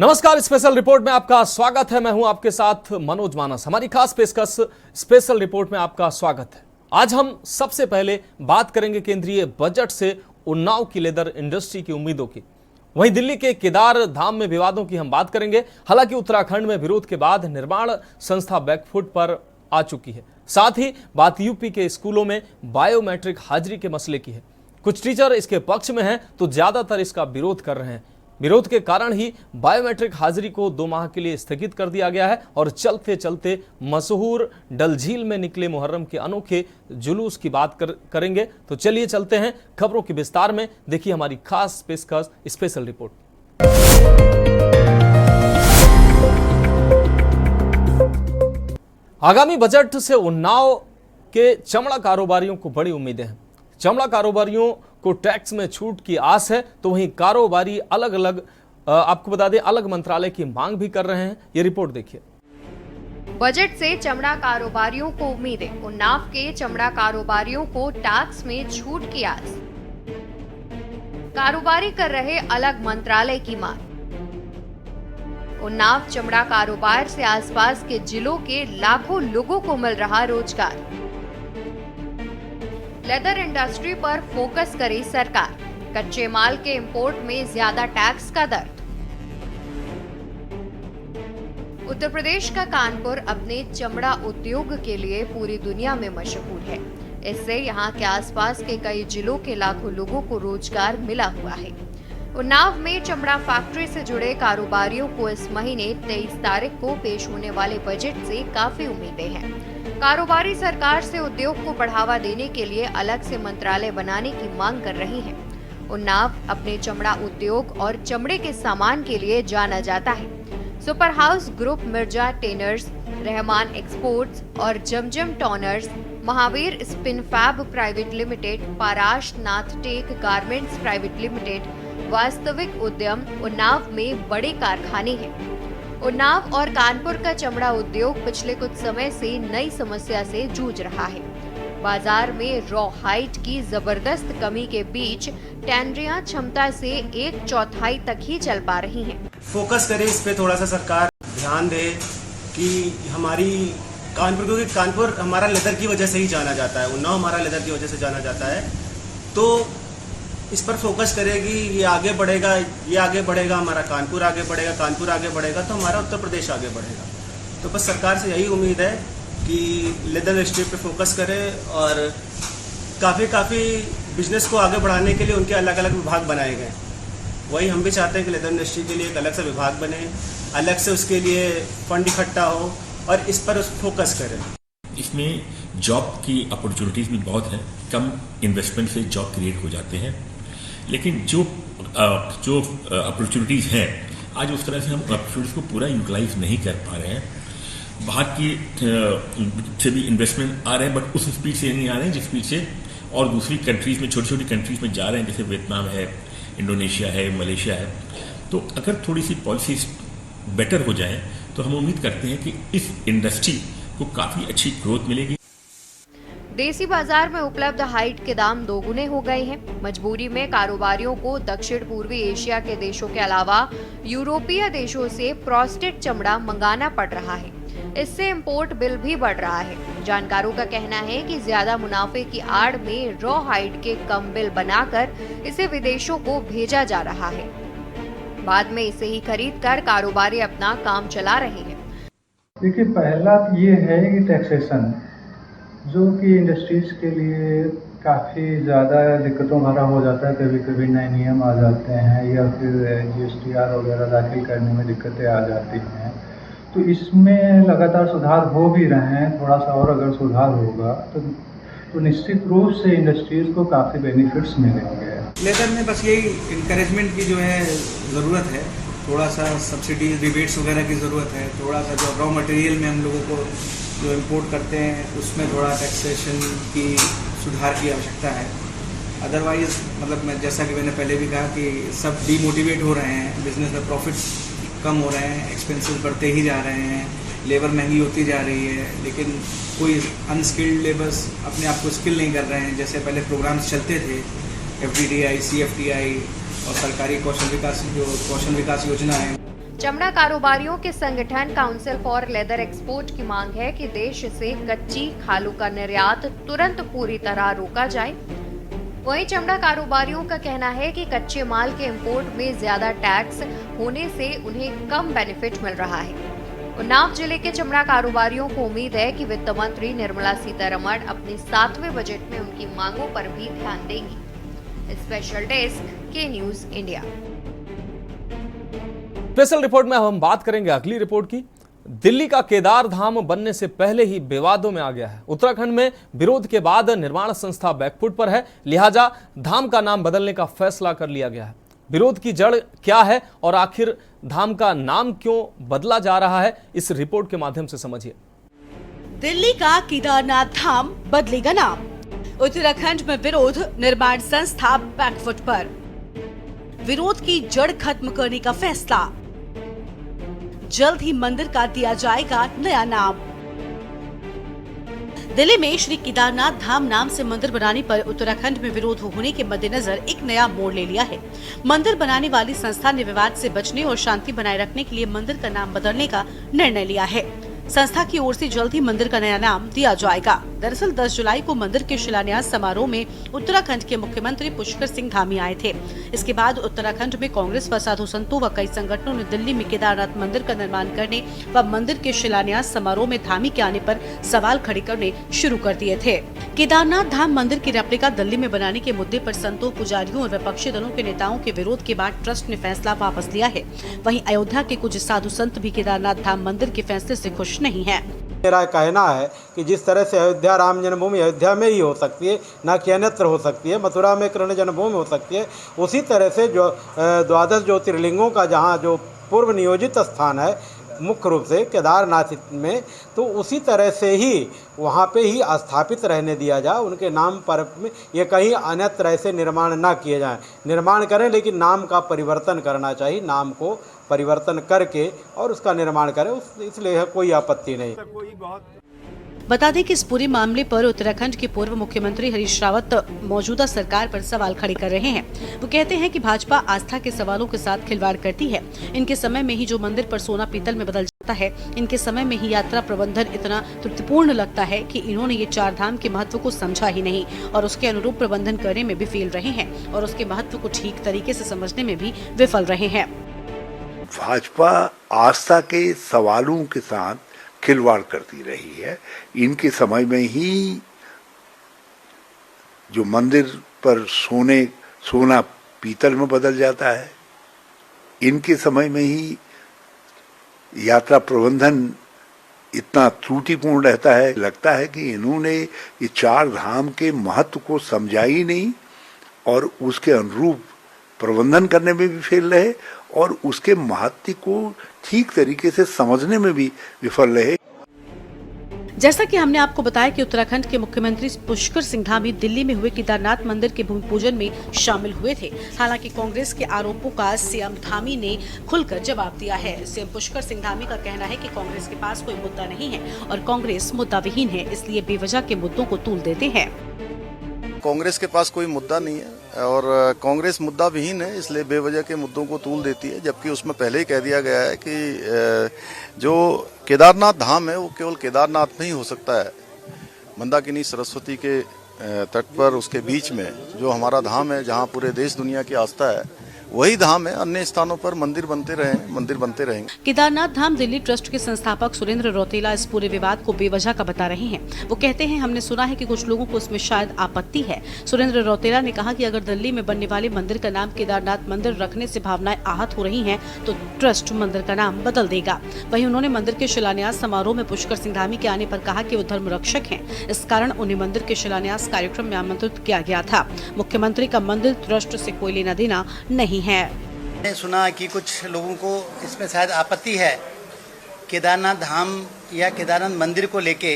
नमस्कार, special report में आपका स्वागत है। मैं हूं आपके साथ मनोज मानस। हमारी खास पेशकश स्पेशल रिपोर्ट में आपका स्वागत है। आज हम सबसे पहले बात करेंगे केंद्रीय बजट से उन्नाव की लेदर इंडस्ट्री की उम्मीदों की। वहीं दिल्ली के केदार धाम में विवादों की हम बात करेंगे। हालांकि उत्तराखंड में विरोध के बाद निर्माण संस्था बैकफुट पर आ चुकी है। साथ ही बात यूपी के स्कूलों में बायोमेट्रिक हाजिरी के मसले की है। कुछ टीचर इसके पक्ष में हैं तो ज्यादातर इसका विरोध कर रहे हैं। विरोध के कारण ही बायोमेट्रिक हाजिरी को 2 माह के लिए स्थगित कर दिया गया है और चलते चलते मशहूर डल झील में निकले मुहर्रम के अनोखे जुलूस की बात करेंगे। तो चलिए चलते हैं खबरों के विस्तार में। देखिए हमारी खास पेशकश स्पेशल रिपोर्ट। आगामी बजट से उन्नाव के चमड़ा कारोबारियों को बड़ी उम्मीदें हैं। चमड़ा कारोबारियों को टैक्स में छूट की आस है, तो वहीं कारोबारी अलग अलग आपको बता दें अलग मंत्रालय की मांग भी कर रहे हैं। ये रिपोर्ट देखिए। बजट से चमड़ा कारोबारियों को उम्मीदें। उन्नाव के चमड़ा कारोबारियों को टैक्स में छूट की आस। कारोबारी कर रहे अलग मंत्रालय की मांग। उन्नाव चमड़ा कारोबार से आसपास के जिलों के लाखों लोगों को मिल रहा रोजगार। लेदर इंडस्ट्री पर फोकस करे सरकार। कच्चे माल के इंपोर्ट में ज्यादा टैक्स का दर्द। उत्तर प्रदेश का कानपुर अपने चमड़ा उद्योग के लिए पूरी दुनिया में मशहूर है। इससे यहाँ के आसपास के कई जिलों के लाखों लोगों को रोजगार मिला हुआ है। उन्नाव में चमड़ा फैक्ट्री से जुड़े कारोबारियों को इस महीने 23 तारीख को पेश होने वाले बजट से काफी उम्मीदें हैं। कारोबारी सरकार से उद्योग को बढ़ावा देने के लिए अलग से मंत्रालय बनाने की मांग कर रही है। उन्नाव अपने चमड़ा उद्योग और चमड़े के सामान के लिए जाना जाता है। Super house group, Mirza tanners, Rahman exports और Zamzam tanners, Mahavir spin fab private limited, Parash Nath tech garments private limited वास्तविक उद्यम उन्नाव में बड़े कारखाने हैं। उन्नाव और कानपुर का चमड़ा उद्योग पिछले कुछ समय से नई समस्या से जूझ रहा है। बाजार में रॉ हाइट की जबरदस्त कमी के बीच टैनरियां क्षमता से 1/4 तक ही चल पा रही हैं। फोकस करे इस पे, थोड़ा सा सरकार ध्यान दे कि हमारी कानपुर, क्योंकि कानपुर हमारा लेदर की वजह से ही जाना जाता है, उन्नाव हमारा लेदर की वजह से जाना जाता है, तो इस पर फोकस करेगी, ये आगे बढ़ेगा, हमारा कानपुर आगे बढ़ेगा, कानपुर आगे बढ़ेगा तो हमारा उत्तर प्रदेश आगे बढ़ेगा। तो बस सरकार से यही उम्मीद है कि लेदर इंडस्ट्री पे फोकस करे और काफ़ी बिजनेस को आगे बढ़ाने के लिए उनके अलग अलग विभाग बनाए गए। वही हम भी चाहते हैं कि लेदर इंडस्ट्री के लिए एक अलग सा विभाग बने, अलग से उसके लिए फंड इकट्ठा हो और इस पर फोकस करें। इसमें जॉब की अपॉर्चुनिटीज भी बहुत हैं। कम इन्वेस्टमेंट से जॉब क्रिएट हो जाते हैं, लेकिन जो अपॉर्चुनिटीज हैं आज उस तरह से हम अपॉर्चुनिटीज को पूरा यूटिलाइज नहीं कर पा रहे हैं। बाहर की से भी इन्वेस्टमेंट आ रहे हैं, बट उस स्पीड से नहीं आ रहे हैं जिस स्पीड से और दूसरी कंट्रीज में, छोटी छोटी कंट्रीज में जा रहे हैं, जैसे वियतनाम है, इंडोनेशिया है, मलेशिया है। तो अगर थोड़ी सी पॉलिसीज बेटर हो जाए तो हम उम्मीद करते हैं कि इस इंडस्ट्री को काफी अच्छी ग्रोथ मिलेगी। देसी बाजार में उपलब्ध हाइट के दाम दोगुने हो गए हैं। मजबूरी में कारोबारियों को दक्षिण पूर्वी एशिया के देशों के अलावा यूरोपीय देशों से प्रोस्टेट चमड़ा मंगाना पड़ रहा है। इससे इंपोर्ट बिल भी बढ़ रहा है। जानकारों का कहना है कि ज्यादा मुनाफे की आड़ में रॉ हाइट के कम बिल बनाकर इसे विदेशों को भेजा जा रहा है। बाद में इसे ही खरीद कर कारोबारी अपना काम चला रहे हैं। देखिए, पहला ये है कि टैक्सेशन जो कि इंडस्ट्रीज के लिए काफ़ी ज़्यादा दिक्कतों भरा हो जाता है। कभी कभी नए नियम आ जाते हैं या फिर GSTR वगैरह दाखिल करने में दिक्कतें आ जाती हैं। तो इसमें लगातार सुधार हो भी रहे हैं। थोड़ा सा और अगर सुधार होगा तो निश्चित रूप से इंडस्ट्रीज को काफ़ी बेनिफिट्स मिलेंगे। लेदर में बस यही इंकरेजमेंट की जो है ज़रूरत है, थोड़ा सा सब्सिडी रिबेट्स वगैरह की ज़रूरत है, थोड़ा सा जो रॉ मटेरियल में हम लोगों को जो इंपोर्ट करते हैं उसमें थोड़ा टैक्सेशन की सुधार की आवश्यकता है। अदरवाइज मतलब मैं जैसा कि मैंने पहले भी कहा कि सब डीमोटिवेट हो रहे हैं, बिजनेस में प्रॉफिट्स कम हो रहे हैं, एक्सपेंसेस बढ़ते ही जा रहे हैं, लेबर महंगी होती जा रही है, लेकिन कोई अनस्किल्ड लेबर्स अपने आप को स्किल नहीं कर रहे हैं। जैसे पहले प्रोग्राम्स चलते थे FDDI, CFTI और सरकारी कौशल विकास योजना है। चमड़ा कारोबारियों के संगठन काउंसिल फॉर लेदर एक्सपोर्ट की मांग है कि देश से कच्ची खालों का निर्यात तुरंत पूरी तरह रोका जाए। वहीं चमड़ा कारोबारियों का कहना है कि कच्चे माल के इंपोर्ट में ज्यादा टैक्स होने से उन्हें कम बेनिफिट मिल रहा है। उन्नाव जिले के चमड़ा कारोबारियों को उम्मीद है कि वित्त मंत्री निर्मला सीतारमण अपने 7वें बजट में उनकी मांगों पर भी ध्यान देंगी। स्पेशल डेस्क के न्यूज इंडिया। स्पेशल रिपोर्ट में हम बात करेंगे अगली रिपोर्ट की। दिल्ली का केदार धाम बनने से पहले ही विवादों में आ गया है। उत्तराखंड में विरोध के बाद निर्माण संस्था बैकफुट पर है, लिहाजा धाम का नाम बदलने का फैसला कर लिया गया है। विरोध की जड़ क्या है और आखिर धाम का नाम क्यों बदला जा रहा है, इस रिपोर्ट के माध्यम से समझिए। दिल्ली का केदारनाथ धाम बदलेगा नाम। उत्तराखंड में विरोध, निर्माण संस्था बैकफुट पर। विरोध की जड़ खत्म करने का फैसला। जल्द ही मंदिर का दिया जाएगा नया नाम। दिल्ली में श्री केदारनाथ धाम नाम से मंदिर बनाने पर उत्तराखंड में विरोध होने के मद्देनजर एक नया मोड़ ले लिया है। मंदिर बनाने वाली संस्था ने विवाद से बचने और शांति बनाए रखने के लिए मंदिर का नाम बदलने का निर्णय लिया है। संस्था की ओर से जल्द ही मंदिर का नया नाम दिया जाएगा। दरअसल 10 जुलाई को मंदिर के शिलान्यास समारोह में उत्तराखंड के मुख्यमंत्री पुष्कर सिंह धामी आए थे। इसके बाद उत्तराखंड में कांग्रेस व साधु संतों व कई संगठनों ने दिल्ली में केदारनाथ मंदिर का निर्माण करने व मंदिर के शिलान्यास समारोह में धामी के आने पर सवाल खड़े करने शुरू कर दिए थे। केदारनाथ धाम मंदिर की रेप्लिका दिल्ली में बनाने के मुद्दे पर संतों, पुजारियों और विपक्षी दलों के नेताओं के विरोध के बाद ट्रस्ट ने फैसला वापस लिया है। वहीं अयोध्या के कुछ साधु संत भी केदारनाथ धाम मंदिर के फैसले से खुश नहीं है। मेरा कहना है कि जिस तरह से अयोध्या राम जन्मभूमि अयोध्या में ही हो सकती है, न कि अन्यत्र हो सकती है, मथुरा में कृष्ण जन्मभूमि हो सकती है, उसी तरह से जो 12 ज्योतिर्लिंगों का जहाँ जो पूर्व नियोजित स्थान है मुख्य रूप से केदारनाथ में, तो उसी तरह से ही वहाँ पे ही स्थापित रहने दिया जाए। उनके नाम पर में ये कहीं अन्यत्र ऐसे निर्माण ना किए जाएं। निर्माण करें लेकिन नाम का परिवर्तन करना चाहिए, नाम को परिवर्तन करके और उसका निर्माण करें, इसलिए कोई आपत्ति नहीं। बता दें कि इस पूरे मामले पर उत्तराखंड के पूर्व मुख्यमंत्री हरीश रावत मौजूदा सरकार पर सवाल खड़े कर रहे हैं। वो कहते हैं कि भाजपा आस्था के सवालों के साथ खिलवाड़ करती है। इनके समय में ही जो मंदिर पर सोना पीतल में बदल जाता है, इनके समय में ही यात्रा प्रबंधन इतना त्रुटिपूर्ण लगता है कि इन्होंने ये 4 धाम के महत्व को समझा ही नहीं और उसके अनुरूप प्रबंधन करने में भी फेल रहे हैं और उसके महत्व को ठीक तरीके से समझने में भी विफल रहे हैं। भाजपा आस्था के सवालों के साथ खिलवाड़ करती रही है। इनके समय में ही जो मंदिर पर सोना पीतल में बदल जाता है, इनके समय में ही यात्रा प्रबंधन इतना त्रुटिपूर्ण रहता है। लगता है कि इन्होंने ये 4 धाम के महत्व को समझा ही नहीं और उसके अनुरूप प्रबंधन करने में भी फेल रहे और उसके महत्व को ठीक तरीके से समझने में भी विफल रहे। जैसा कि हमने आपको बताया कि उत्तराखंड के मुख्यमंत्री पुष्कर सिंह धामी दिल्ली में हुए केदारनाथ मंदिर के भूमि पूजन में शामिल हुए थे। हालांकि कांग्रेस के आरोपों का सीएम धामी ने खुलकर जवाब दिया है। सीएम पुष्कर सिंह धामी का कहना है कि कांग्रेस के पास कोई मुद्दा नहीं है और कांग्रेस मुद्दा विहीन है, इसलिए बेवजह के मुद्दों को तूल देते हैं। कांग्रेस के पास कोई मुद्दा नहीं है और कांग्रेस मुद्दा विहीन है, इसलिए बेवजह के मुद्दों को तूल देती है। जबकि उसमें पहले ही कह दिया गया है कि जो केदारनाथ धाम है वो केवल केदारनाथ में ही हो सकता है। मंदाकिनी सरस्वती के तट पर उसके बीच में जो हमारा धाम है, जहाँ पूरे देश दुनिया की आस्था है, वही धाम है। अन्य स्थानों पर मंदिर बनते रहेंगे। केदारनाथ धाम दिल्ली ट्रस्ट के संस्थापक सुरेंद्र रौतेला इस पूरे विवाद को बेवजह का बता रहे हैं। वो कहते हैं, हमने सुना है कि कुछ लोगों को इसमें शायद आपत्ति है। सुरेंद्र रौतेला ने कहा कि अगर दिल्ली में बनने वाले मंदिर का नाम केदारनाथ मंदिर रखने से भावनाएं आहत हो रही हैं, तो ट्रस्ट मंदिर का नाम बदल देगा। वहीं उन्होंने मंदिर के शिलान्यास समारोह में पुष्कर सिंह धामी के आने पर कहा कि वो धर्म रक्षक हैं, इस कारण उन्हें मंदिर के शिलान्यास कार्यक्रम में आमंत्रित किया गया था। मुख्यमंत्री का मंदिर ट्रस्ट से कोई लेना देना नहीं है। मैंने सुना कि कुछ लोगों को इसमें शायद आपत्ति है केदारनाथ धाम या केदारनाथ मंदिर को लेके।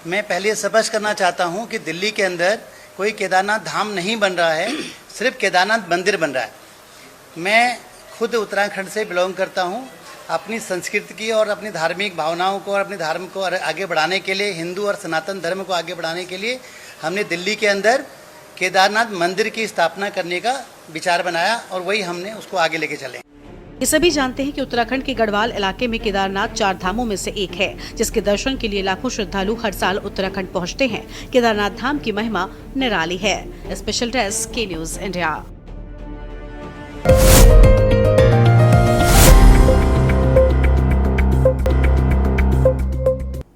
मैं पहले स्पष्ट करना चाहता हूं कि दिल्ली के अंदर कोई केदारनाथ धाम नहीं बन रहा है, सिर्फ केदारनाथ मंदिर बन रहा है। मैं खुद उत्तराखंड से बिलोंग करता हूं। अपनी संस्कृति की और अपनी धार्मिक भावनाओं को और अपने धर्म को आगे बढ़ाने के लिए, हिंदू और सनातन धर्म को आगे बढ़ाने के लिए हमने दिल्ली के अंदर केदारनाथ मंदिर की स्थापना करने का विचार बनाया और वही हमने उसको आगे लेके चले। ये सभी जानते हैं कि उत्तराखंड के गढ़वाल इलाके में केदारनाथ 4 धामों में से एक है, जिसके दर्शन के लिए लाखों श्रद्धालु हर साल उत्तराखंड पहुंचते हैं। केदारनाथ धाम की महिमा निराली है। स्पेशल डेस्क के न्यूज इंडिया।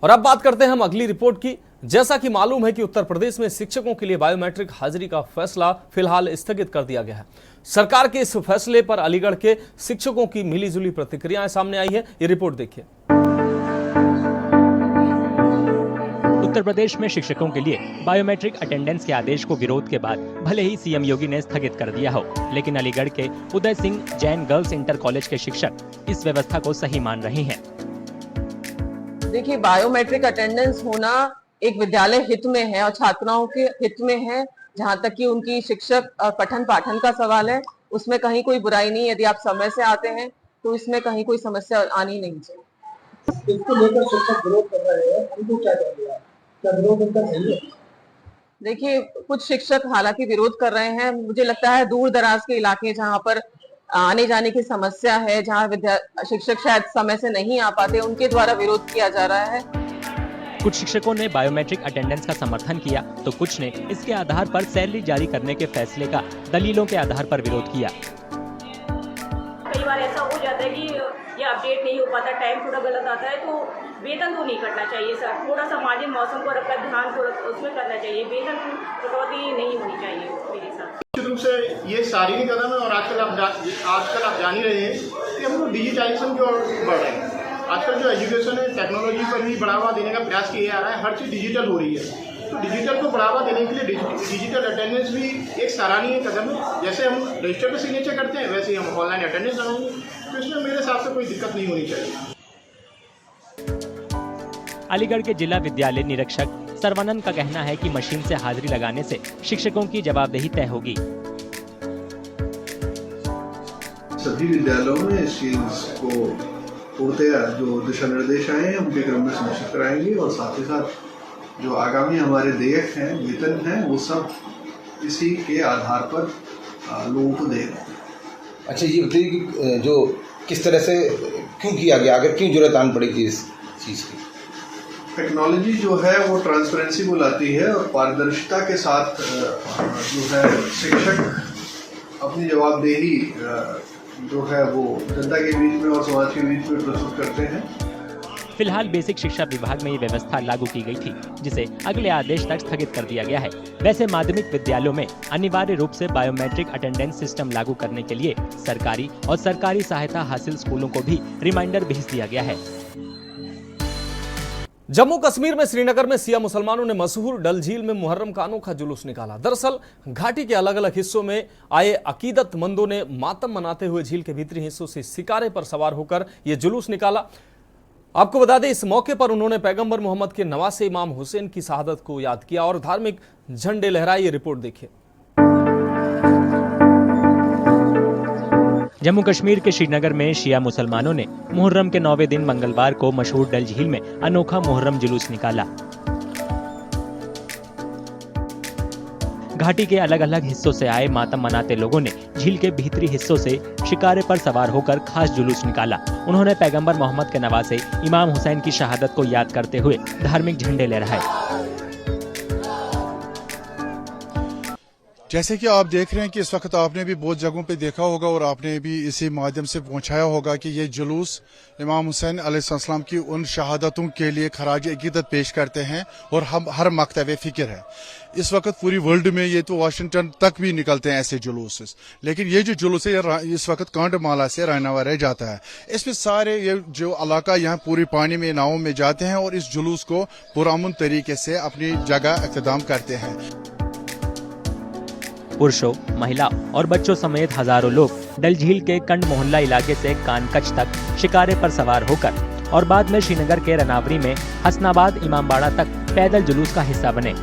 और अब बात करते हैं हम अगली रिपोर्ट की। जैसा कि मालूम है कि उत्तर प्रदेश में शिक्षकों के लिए बायोमेट्रिक हाजिरी का फैसला फिलहाल स्थगित कर दिया गया है। सरकार के इस फैसले पर अलीगढ़ के शिक्षकों की मिलीजुली प्रतिक्रियाएं सामने आई है। ये रिपोर्ट देखिए। उत्तर प्रदेश में शिक्षकों के लिए बायोमेट्रिक अटेंडेंस के आदेश को विरोध के बाद भले ही सीएम योगी ने स्थगित कर दिया हो, लेकिन अलीगढ़ के Uday Singh Jain girls inter college के शिक्षक इस व्यवस्था को सही मान रहे हैं। देखिए, बायोमेट्रिक अटेंडेंस होना एक विद्यालय हित में है और छात्राओं के हित में है। जहाँ तक कि उनकी शिक्षक पठन पाठन का सवाल है, उसमें कहीं कोई बुराई नहीं। यदि आप समय से आते हैं तो इसमें कहीं कोई समस्या आनी नहीं चाहिए। इसको लेकर शिक्षक विरोध कर रहे हैं, उनको क्या कहेंगे आप? क्या विरोध उनका सही है? देखिए, कुछ शिक्षक हालांकि विरोध कर रहे हैं। मुझे लगता है दूर दराज के इलाके जहाँ पर आने जाने की समस्या है, जहाँ शिक्षक शायद समय से नहीं आ पाते, उनके द्वारा विरोध किया जा रहा है। कुछ शिक्षकों ने बायोमेट्रिक अटेंडेंस का समर्थन किया तो कुछ ने इसके आधार पर सैलरी जारी करने के फैसले का दलीलों के आधार पर विरोध किया। कई बार ऐसा हो जाता है कि ये अपडेट नहीं हो पाता, टाइम थोड़ा गलत आता है, तो वेतन तो नहीं कटना चाहिए सर। थोड़ा सामाजिक मौसम को रखकर ध्यान उसमें करना चाहिए। वेतन कटौती नहीं होनी चाहिए मेरे साथ। निश्चित रूप से ये शारीरिक कदम है और आजकल आप जान ही रहे हैं कि हम लोग डिजिटाइजेशन की ओर बढ़ रहे हैं। आजकल जो एजुकेशन है, टेक्नोलॉजी पर भी बढ़ावा देने का प्रयास किया जा रहा है। हर चीज़ डिजिटल हो रही है, तो डिजिटल को बढ़ावा देने के लिए डिजिटल अटेंडेंस भी एक सराहनीय कदम है। जैसे हम रजिस्टर पर सिग्नेचर करते हैं, वैसे ही हम ऑनलाइन अटेंडेंस लगाएंगे, तो इसमें मेरे हिसाब से कोई दिक्कत नहीं होनी चाहिए। अलीगढ़ के जिला विद्यालय निरीक्षक सर्वानंद का कहना है कि मशीन से हाजिरी लगाने से शिक्षकों की जवाबदेही तय होगी। सभी विद्यालयों में इस चीज को पूर्णतया जो दिशा निर्देश आए हैं उनके क्रम में सुनिश्चित कराएंगे और साथ ही साथ जो आगामी हमारे देयक हैं, वेतन हैं, वो सब इसी के आधार पर लोगों को देगा। अच्छा, ये बताइए कि जो किस तरह से क्यों किया गया, अगर क्यों जरूरत आन पड़ी थी इस चीज़ की? टेक्नोलॉजी जो है वो ट्रांसपेरेंसी को लाती है और पारदर्शिता के साथ जो है शिक्षक अपनी जवाबदेही जो है वो जनता के बीच में और समाज के बीच में प्रस्तुत करते हैं। फिलहाल बेसिक शिक्षा विभाग में ये व्यवस्था लागू की गई थी, जिसे अगले आदेश तक स्थगित कर दिया गया है। वैसे माध्यमिक विद्यालयों में अनिवार्य रूप से बायोमेट्रिक अटेंडेंस सिस्टम लागू करने के लिए सरकारी और सरकारी सहायता हासिल स्कूलों को भी रिमाइंडर भेज दिया गया है। जम्मू कश्मीर में श्रीनगर में शिया मुसलमानों ने मशहूर डल झील में मुहर्रम का अनोखा जुलूस निकाला। दरअसल घाटी के अलग अलग हिस्सों में आए अकीदतमंदों ने मातम मनाते हुए झील के भीतरी हिस्सों से शिकारे पर सवार होकर यह जुलूस निकाला। आपको बता दें, इस मौके पर उन्होंने पैगंबर मोहम्मद के नवासे इमाम हुसैन की शहादत को याद किया और धार्मिक झंडे लहराए। ये रिपोर्ट देखिए। जम्मू कश्मीर के श्रीनगर में शिया मुसलमानों ने मुहर्रम के 9वें दिन मंगलवार को मशहूर डल झील में अनोखा मुहर्रम जुलूस निकाला। घाटी के अलग अलग हिस्सों से आए मातम मनाते लोगों ने झील के भीतरी हिस्सों से शिकारे पर सवार होकर खास जुलूस निकाला। उन्होंने पैगंबर मोहम्मद के नवासे इमाम हुसैन की शहादत को याद करते हुए धार्मिक झंडे लहराए। जैसे कि आप देख रहे हैं कि इस वक्त आपने भी बहुत जगहों पे देखा होगा और आपने भी इसी माध्यम से पहुंचाया होगा कि ये जुलूस इमाम हुसैन अलैहिस्सलाम की उन शहादतों के लिए खराज अकीदत पेश करते हैं और हम हर मकतब फिक्र है। इस वक्त पूरी वर्ल्ड में ये तो वाशिंगटन तक भी निकलते हैं ऐसे जुलूस, लेकिन ये जो जुलूस है इस वक्त कांडमाला से रायनावा रह जाता है। इसमें सारे ये जो इलाका यहाँ पूरी पानी में नावों में जाते हैं और इस जुलूस को पुरअमन तरीके से अपनी जगह इख्तिताम करते हैं। पुरुषों, महिलाओं और बच्चों समेत हजारों लोग डल झील के कंड मोहल्ला इलाके से कानकच तक शिकारे पर सवार होकर और बाद में श्रीनगर के रनावरी में हसनाबाद इमामबाड़ा तक पैदल जुलूस का हिस्सा बने।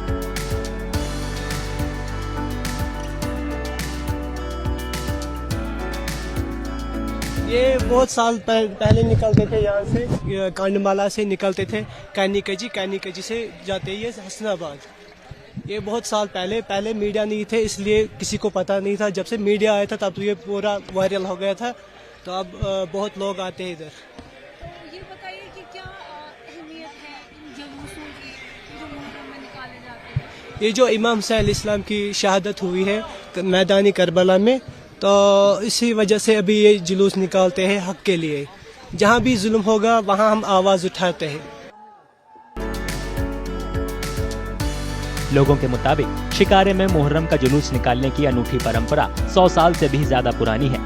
ये बहुत साल पहले निकलते थे, यहाँ से कांडमाला से निकलते थे, कैनी से जाते ये हसनाबाद। ये बहुत साल पहले मीडिया नहीं थे, इसलिए किसी को पता नहीं था। जब से मीडिया आया था तब तो ये पूरा वायरल हो गया था। तो अब बहुत लोग आते हैं इधर। तो ये बताइए कि क्या अहमियत है इन जुलूसों की जो मुहर्रम में निकाले जाते हैं? ये जो इमाम हुसैन अलैहिस्सलाम की शहादत हुई है मैदानी करबला में, तो इसी वजह से अभी ये जुलूस निकालते हैं हक के लिए। जहाँ भी जुल्म होगा वहाँ हम आवाज़ उठाते हैं। लोगों के मुताबिक शिकारे में मुहर्रम का जुलूस निकालने की अनूठी परंपरा 100 साल से भी ज्यादा पुरानी है।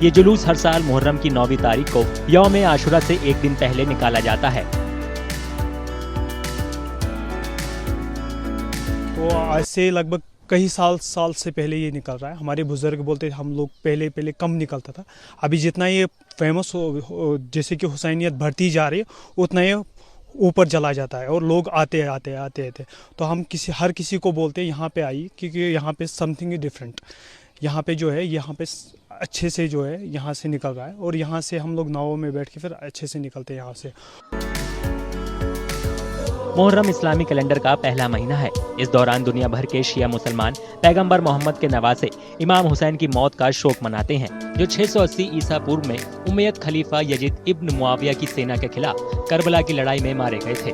ये जुलूस हर साल मुहर्रम की 9वीं तारीख को यौम आशुरा से एक दिन पहले निकाला जाता है। तो आज से लगभग कई साल से पहले ये निकल रहा है। हमारे बुजुर्ग बोलते थे हम लोग पहले कम निकलता था। अभी जितना ये फेमस हो, जैसे कि हुसैनियत बढ़ती जा रही है, उतना ये ऊपर चला जाता है और लोग आते तो हम हर किसी को बोलते हैं यहाँ पे आइए, क्योंकि यहाँ पे समथिंग डिफरेंट, यहाँ पे जो है यहाँ पे अच्छे से जो है यहाँ से निकल रहा है। और यहाँ से हम लोग नावों में बैठ के फिर अच्छे से निकलते हैं यहाँ से। मुहर्रम इस्लामी कैलेंडर का पहला महीना है। इस दौरान दुनिया भर के शिया मुसलमान पैगंबर मोहम्मद के नवासे इमाम हुसैन की मौत का शोक मनाते हैं, जो 680 ईसा पूर्व में उमैयद खलीफा यजीद इब्न मुआविया की सेना के खिलाफ करबला की लड़ाई में मारे गए थे।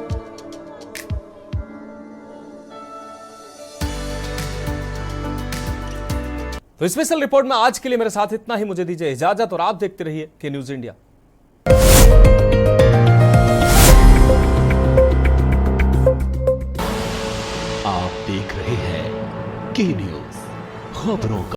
तो स्पेशल रिपोर्ट में आज के लिए मेरे साथ इतना ही। मुझे दीजिए इजाजत और आप देखते रहिए के न्यूज इंडिया। आप देख रहे हैं के न्यूज, खबरों का